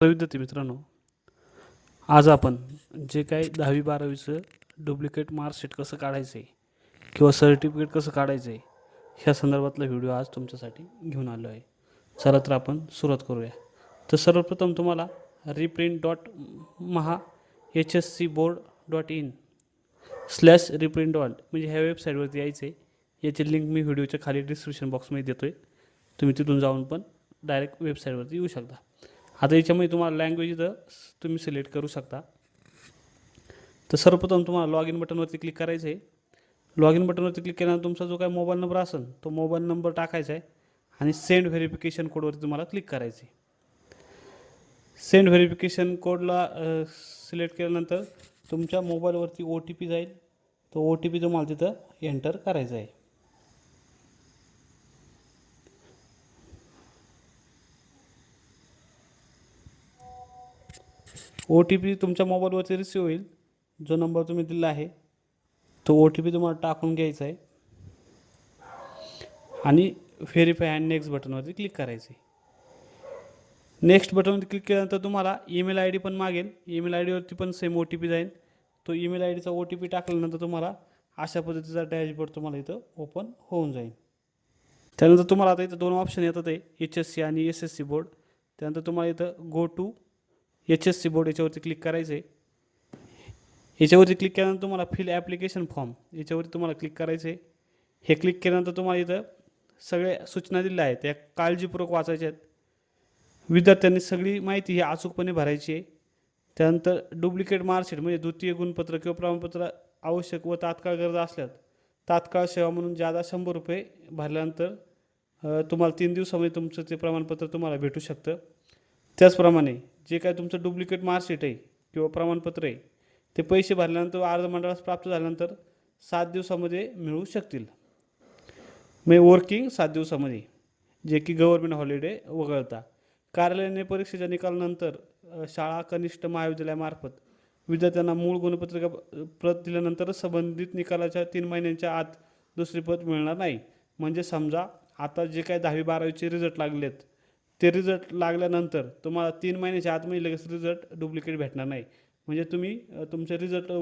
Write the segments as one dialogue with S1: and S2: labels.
S1: विद्यार्थी मित्रांनो, आज आपण जे काही 10वी-12वीचं डुप्लिकेट मार्कशीट कसं काढायचं आहे किंवा सर्टिफिकेट कसं काढायचं आहे ह्या संदर्भातला व्हिडिओ आज तुमच्यासाठी घेऊन आलो आहे. चला तर आपण सुरुवात करूया. तर सर्वप्रथम तुम्हाला reprint.mahhscboard.in/reprint म्हणजे ह्या वेबसाईटवरती यायचं आहे. याची लिंक मी व्हिडिओच्या खाली डिस्क्रिप्शन बॉक्समध्ये देतो आहे. तुम्ही तिथून जाऊन पण डायरेक्ट वेबसाईटवरती येऊ शकता. आता याच्यामध्ये तुम्हाला लँग्वेज इथं तुम्ही सिलेक्ट करू शकता. तर सर्वप्रथम तुम्हाला लॉग इन बटनवरती क्लिक करायचं आहे. लॉग इन बटनवरती क्लिक केल्यानंतर तुमचा जो काही मोबाईल नंबर असेल तो मोबाईल नंबर टाकायचा आहे आणि सेंड व्हेरिफिकेशन कोडवरती तुम्हाला क्लिक करायचं आहे. सेंड व्हेरिफिकेशन कोडला सिलेक्ट केल्यानंतर तुमच्या मोबाईलवरती OTP जाईल. तो OTP तुम्हाला तिथं एंटर करायचा आहे. OTP तुमच्या मोबाईलवरती रिसीव होईल. जो नंबर तुम्ही दिला आहे तो OTP तुम्हाला टाकून घ्यायचा आहे आणि व्हेरीफाय अँड नेक्स्ट बटनवरती क्लिक करायचं आहे. नेक्स्ट बटनवरती क्लिक केल्यानंतर तुम्हाला ईमेल ID पण मागेल. ईमेल ID वरती पण सेम OTP जाईल. तो ईमेल ID चा OTP टाकल्यानंतर तुम्हाला अशा पद्धतीचा डॅशबोर्ड तुम्हाला इथं ओपन होऊन जाईल. त्यानंतर तुम्हाला आता इथं दोन ऑप्शन येतात आहे, HSC आणि SSC बोर्ड. त्यानंतर तुम्हाला इथं गो टू HSC बोर्ड याच्यावरती क्लिक करायचं आहे. याच्यावरती क्लिक केल्यानंतर तुम्हाला फिल ॲप्लिकेशन फॉर्म याच्यावरती तुम्हाला क्लिक करायचं आहे. हे क्लिक केल्यानंतर तुम्हाला इथं सगळ्या सूचना दिल्या आहेत, त्या काळजीपूर्वक वाचायच्या आहेत. विद्यार्थ्यांनी सगळी माहिती ही अचूकपणे भरायची आहे. त्यानंतर डुप्लिकेट मार्कशीट म्हणजे द्वितीय गुणपत्र किंवा प्रमाणपत्र आवश्यक व तात्काळ गरज असल्यास तात्काळ सेवा म्हणून जादा 100 रुपये भरल्यानंतर तुम्हाला 3 दिवसामध्ये तुमचं ते प्रमाणपत्र तुम्हाला भेटू शकतं. त्याचप्रमाणे जे काय तुमचं डुप्लिकेट मार्कशीट आहे किंवा प्रमाणपत्र आहे ते पैसे भरल्यानंतर अर्ज मंडळास प्राप्त झाल्यानंतर 7 दिवसामध्ये मिळू शकतील. म्हणजे वर्किंग 7 दिवसामध्ये, जे की गव्हर्नमेंट हॉलिडे वगळता. कार्यालयाने परीक्षेच्या निकालानंतर शाळा कनिष्ठ महाविद्यालयामार्फत विद्यार्थ्यांना मूळ गुणपत्रिका प्रत दिल्यानंतर संबंधित निकालाच्या 3 महिन्यांच्या आत दुसरी प्रत मिळणार नाही. म्हणजे समजा आता जे काही 10वी-12वीचे रिझल्ट लागलेत ते रिझल्ट लागल्यानंतर तुम्हाला 3 महिन्याच्या आतमध्ये लगेच रिझल्ट डुप्लिकेट भेटणार नाही. म्हणजे तुम्ही तुमचे रिझल्ट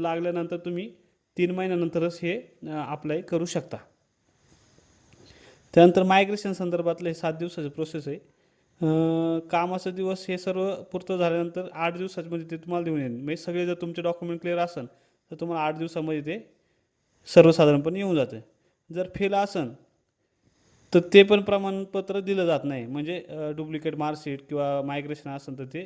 S1: लागल्यानंतर तुम्ही 3 महिन्यानंतरच हे अप्लाय करू शकता. त्यानंतर मायग्रेशन संदर्भातले 7 दिवसाची प्रोसेस आहे. कामाचा दिवस हे सर्व पूर्ण झाल्यानंतर 8 दिवसामध्ये ते तुम्हाला देऊन येईल. म्हणजे सगळे जर तुमचे डॉक्युमेंट क्लिअर असेल तर तुम्हाला 8 दिवसामध्ये ते सर्वसाधारणपणे येऊन जातं. जर फेल असेल तर ते पण प्रमाणपत्र दिलं जात नाही. म्हणजे डुप्लिकेट मार्कशीट किंवा मायग्रेशन असेल तर ते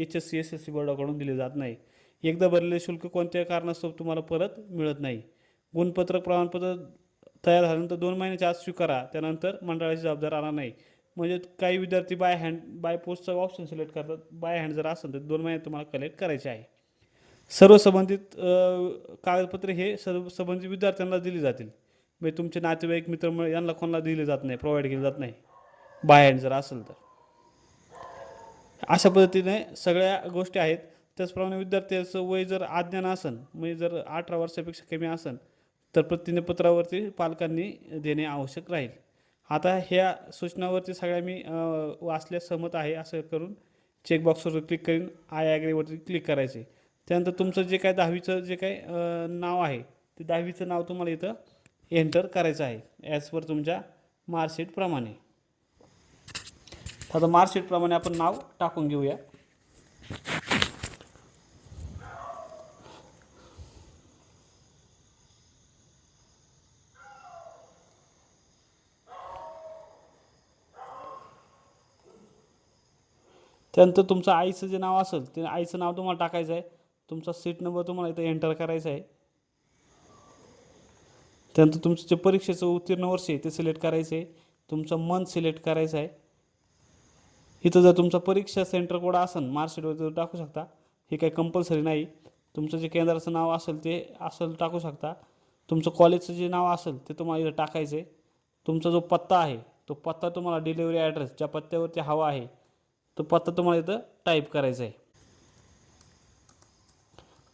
S1: HSC SSC बोर्डाकडून दिले जात नाही. एकदा भरलेले शुल्क कोणत्याही कारणास्तव तुम्हाला परत मिळत नाही. गुणपत्रक प्रमाणपत्र तयार झाल्यानंतर 2 महिन्याच्या आत स्वीकारा, त्यानंतर मंडळाची जबाबदार राहणार नाही. म्हणजे काही विद्यार्थी बाय पोस्टचा ऑप्शन सिलेक्ट करतात. बाय हँड जर असेल तर 2 महिन्यात तुम्हाला कलेक्ट करायचे आहे. सर्व संबंधित कागदपत्रे हे सर्व संबंधित विद्यार्थ्यांना दिली जातील. म्हणजे तुमचे नातेवाईक मित्र यांना कोणाला दिले जात नाही, प्रोव्हाइड केले जात नाही बाय हँड जर असेल तर. अशा पद्धतीने सगळ्या गोष्टी आहेत. त्याचप्रमाणे विद्यार्थ्याचं वय जर अज्ञान असेल, म्हणजे जर 18 वर्षापेक्षा कमी असेल तर प्रतिज्ञापत्रावरती पालकांनी देणे आवश्यक राहील. आता ह्या सूचनावरती सगळ्या मी वाचल्यास सहमत आहे असं करून चेकबॉक्सवर क्लिक करून आय ॲग्रीवरती क्लिक करायचे. त्यानंतर तुमचं जे काय 10वीचं जे काय नाव आहे ते 10वीचं नाव तुम्हाला इथं एंटर करायचं आहे ॲज पर तुमच्या मार्कशीटप्रमाणे. आता मार्कशीटप्रमाणे आपण नाव टाकून घेऊया. त्यानंतर तुमचं आईचं जे नाव असेल ते आईचं नाव तुम्हाला टाकायचं आहे. तुमचा सीट नंबर तुम्हाला इथं एंटर करायचा आहे. त्यानंतर तुमचं जे परीक्षेचं उत्तीर्ण वर्ष आहे ते सिलेक्ट करायचं आहे. तुमचं मंथ सिलेक्ट करायचं आहे. इथं जर तुमचा परीक्षा सेंटर कोड असेल मार्कशीटवर टाकू शकता. हे काही कंपल्सरी नाही. तुमचं जे केंद्राचं नाव असेल ते टाकू शकता. तुमचं कॉलेजचं जे नाव असेल ते तुम्हाला इथं टाकायचं आहे. तुमचा जो पत्ता आहे तो पत्ता तुम्हाला डिलिव्हरी ॲड्रेस ज्या पत्त्यावरती हवा आहे तो पत्ता तुम्हाला इथं टाईप करायचा आहे.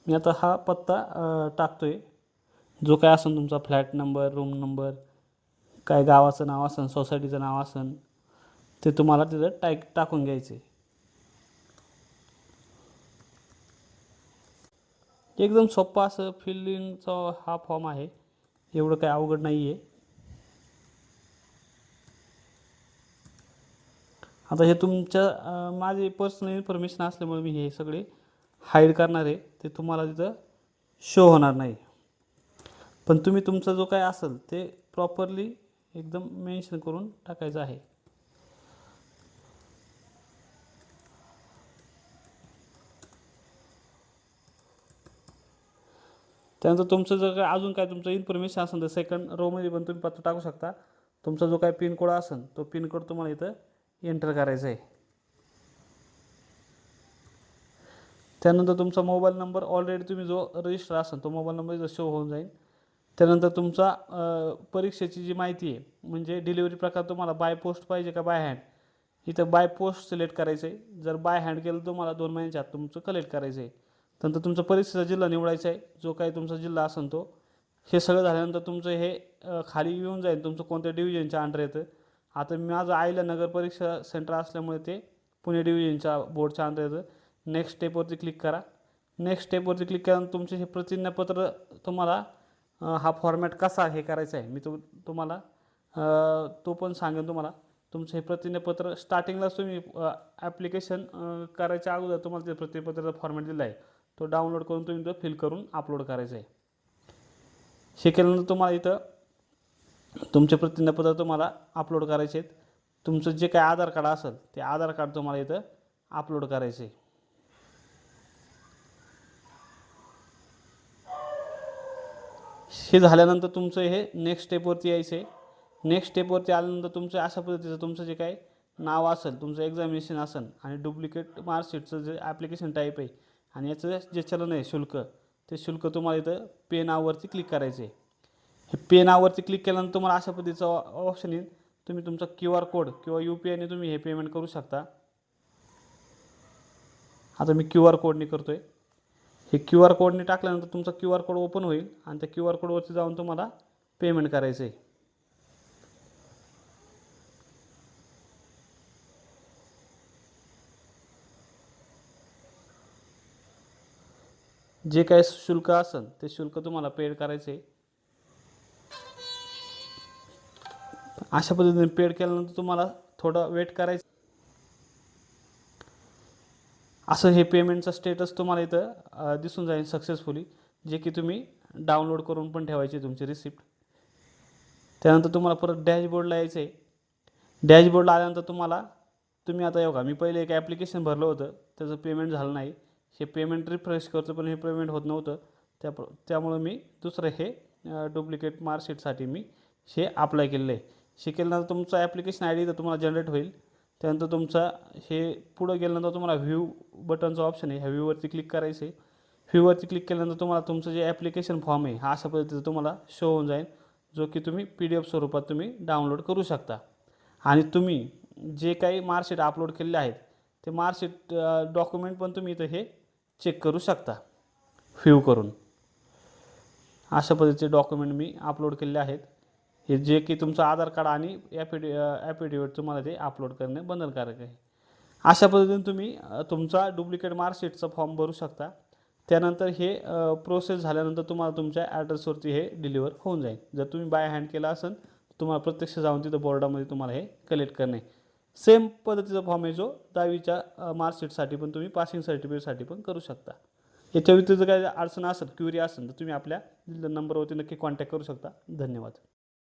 S1: मी आता हा पत्ता टाकतो आहे. जो काय असेल तुमचा फ्लॅट नंबर, रूम नंबर, काय गावाचं नाव असेल, सोसायटीचं नाव असेल ते तुम्हाला तिथं टाकून घ्यायचं आहे. एकदम सोप्पा असं फिल इनचा हा फॉर्म आहे, एवढं काही अवघड नाही आहे. आता हे तुमच्या माझी पर्सनल इन्फॉर्मेशन असल्यामुळे मी हे सगळे हाईड करणार आहे, ते तुम्हाला तिथं शो होणार नाही. पण तुम्ही तुमचा जो काय असेल ते प्रॉपरली एकदम मेन्शन करून टाकायचं आहे. त्यानंतर तुमचं जर काय अजून काय तुमचं इन्फॉर्मेशन असेल तर सेकंड रोमध्ये पण तुम्ही पत्ता टाकू शकता. तुमचा जो काय पिन कोड असेल तो पिन कोड तुम्हाला इथं एंटर करायचा आहे. त्यानंतर तुमचा मोबाईल नंबर ऑलरेडी तुम्ही जो रजिस्टर असेल तो मोबाईल नंबर इथं शो होऊन जाईल. त्यानंतर तुमचा परीक्षेची जी माहिती आहे, म्हणजे डिलिव्हरी प्रकार तुम्हाला बाय पोस्ट पाहिजे का बाय हँड, इथं बाय पोस्ट सिलेक्ट करायचं आहे. जर बाय हँड केलं तुम्हाला 2 महिन्याच्या आत तुमचं कलेक्ट करायचं आहे. नंतर तुमचा परीक्षेचा जिल्हा निवडायचा आहे, जो काही तुमचा जिल्हा असेल तो. हे सगळं झाल्यानंतर तुमचं हे खाली येऊन जाईल तुमचं कोणत्या डिव्हिजनच्या अंडर येतं. आता माझं आईला नगर परीक्षा सेंटर असल्यामुळे ते पुणे डिव्हिजनच्या बोर्डच्या अंडर येतं. नेक्स्ट स्टेपवरती क्लिक करा. नेक्स्ट स्टेपवरती क्लिक केल्यानंतर तुमचे हे प्रतिज्ञापत्र तुम्हाला हा फॉर्मॅट कसा हे करायचा आहे मी तुम्हाला तो पण सांगेन तुम्हाला. तुमचं हे प्रतिज्ञापत्र स्टार्टिंगलाच तुम्ही ॲप्लिकेशन करायच्या अगोदर तुम्हाला ते प्रतिज्ञापत्राचा फॉर्मॅट दिला आहे, तो डाउनलोड करून तुम्ही तो फिल करून अपलोड करायचा आहे. हे केल्यानंतर तुम्हाला इथं तुमचे प्रतिज्ञापत्र तुम्हाला अपलोड करायचे आहेत. तुमचं जे काय आधार कार्ड असेल ते आधार कार्ड तुम्हाला इथं अपलोड करायचे आहे. हे झाल्यानंतर तुमचं हे नेक्स्ट स्टेपवरती यायचं आहे. नेक्स्ट स्टेपवरती आल्यानंतर तुमचं अशा पद्धतीचं तुमचं जे काही नाव असेल, तुमचं एक्झामिनेशन असेल आणि डुप्लिकेट मार्कशीटचं जे ॲप्लिकेशन टाईप आहे आणि याचं जे चलन आहे शुल्क, ते शुल्क तुम्हाला इथं पे नाववरती क्लिक करायचं आहे. हे पे नाववरती क्लिक केल्यानंतर तुम्हाला अशा पद्धतीचं ऑप्शन येईल. तुम्ही तुमचा QR कोड किंवा UPIने तुम्ही हे पेमेंट करू शकता. आता मी QR कोडने करतो आहे. हे QR कोडने टाकल्यानंतर तुमचा QR कोड ओपन होईल आणि त्या QR कोडवरती जाऊन तुम्हाला पेमेंट करायचं आहे. जे काही शुल्क असेल ते शुल्क तुम्हाला पेड करायचं आहे. अशा पद्धतीने पेड केल्यानंतर तुम्हाला थोडं वेट करायचं. असं हे पेमेंटचं स्टेटस तुम्हाला इथं दिसून जाईल सक्सेसफुली, जे की तुम्ही डाउनलोड करून पण ठेवायची तुमची रिसिप्ट. त्यानंतर तुम्हाला परत डॅशबोर्डला यायचं आहे. डॅशबोर्डला आल्यानंतर तुम्ही आता येऊ का, मी पहिले एक ॲप्लिकेशन भरलं होतं, त्याचं पेमेंट झालं नाही. हे पेमेंट रिफ्रेश करतो पण हे पेमेंट होत नव्हतं. त्यामुळं मी दुसरं हे डुप्लिकेट मार्कशीटसाठी मी हे अप्लाय केलेलं आहे. हे केल्यानंतर तुमचा ॲप्लिकेशन ID तर तुम्हाला जनरेट होईल. त्यानंतर तुमचा हे पुढं गेल्यानंतर तुम्हाला व्ह्यू बटनचा ऑप्शन आहे, ह्या व्ह्यूवरती क्लिक करायचं आहे. व्ह्यूवरती क्लिक केल्यानंतर तुम्हाला तुमचं जे ॲप्लिकेशन फॉर्म आहे हा अशा पद्धतीचं तुम्हाला शो होऊन जाईल, जो की तुम्ही PDF स्वरूपात तुम्ही डाउनलोड करू शकता. आणि तुम्ही जे काही मार्कशीट अपलोड केलेले आहेत ते मार्कशीट डॉक्युमेंट पण तुम्ही इथं हे चेक करू शकता व्ह्यू करून. अशा पद्धतीचे डॉक्युमेंट मी अपलोड केलेले आहेत. हे जे की तुमचं आधार कार्ड आणि ॲफिडेविट तुम्हाला ते अपलोड करणे बंधनकारक आहे. अशा पद्धतीने तुम्ही तुमचा डुप्लिकेट मार्कशीटचा फॉर्म भरू शकता. त्यानंतर हे प्रोसेस झाल्यानंतर तुम्हाला तुमच्या ॲड्रेसवरती हे डिलिव्हर होऊन जाईल. जर तुम्ही बाय हँड केला असेल तर तुम्हाला प्रत्यक्ष जाऊन तिथं बोर्डामध्ये तुम्हाला हे कलेक्ट करणे. सेम पद्धतीचा फॉर्म आहे जो 10वीच्या मार्कशीटसाठी पण तुम्ही पासिंग सर्टिफिकेटसाठी पण करू शकता. याच्या व्यतिरिक्त काही अडचण असेल, क्युरी असेल तर तुम्ही आपल्या नंबरवरती नक्की कॉन्टॅक्ट करू शकता. धन्यवाद.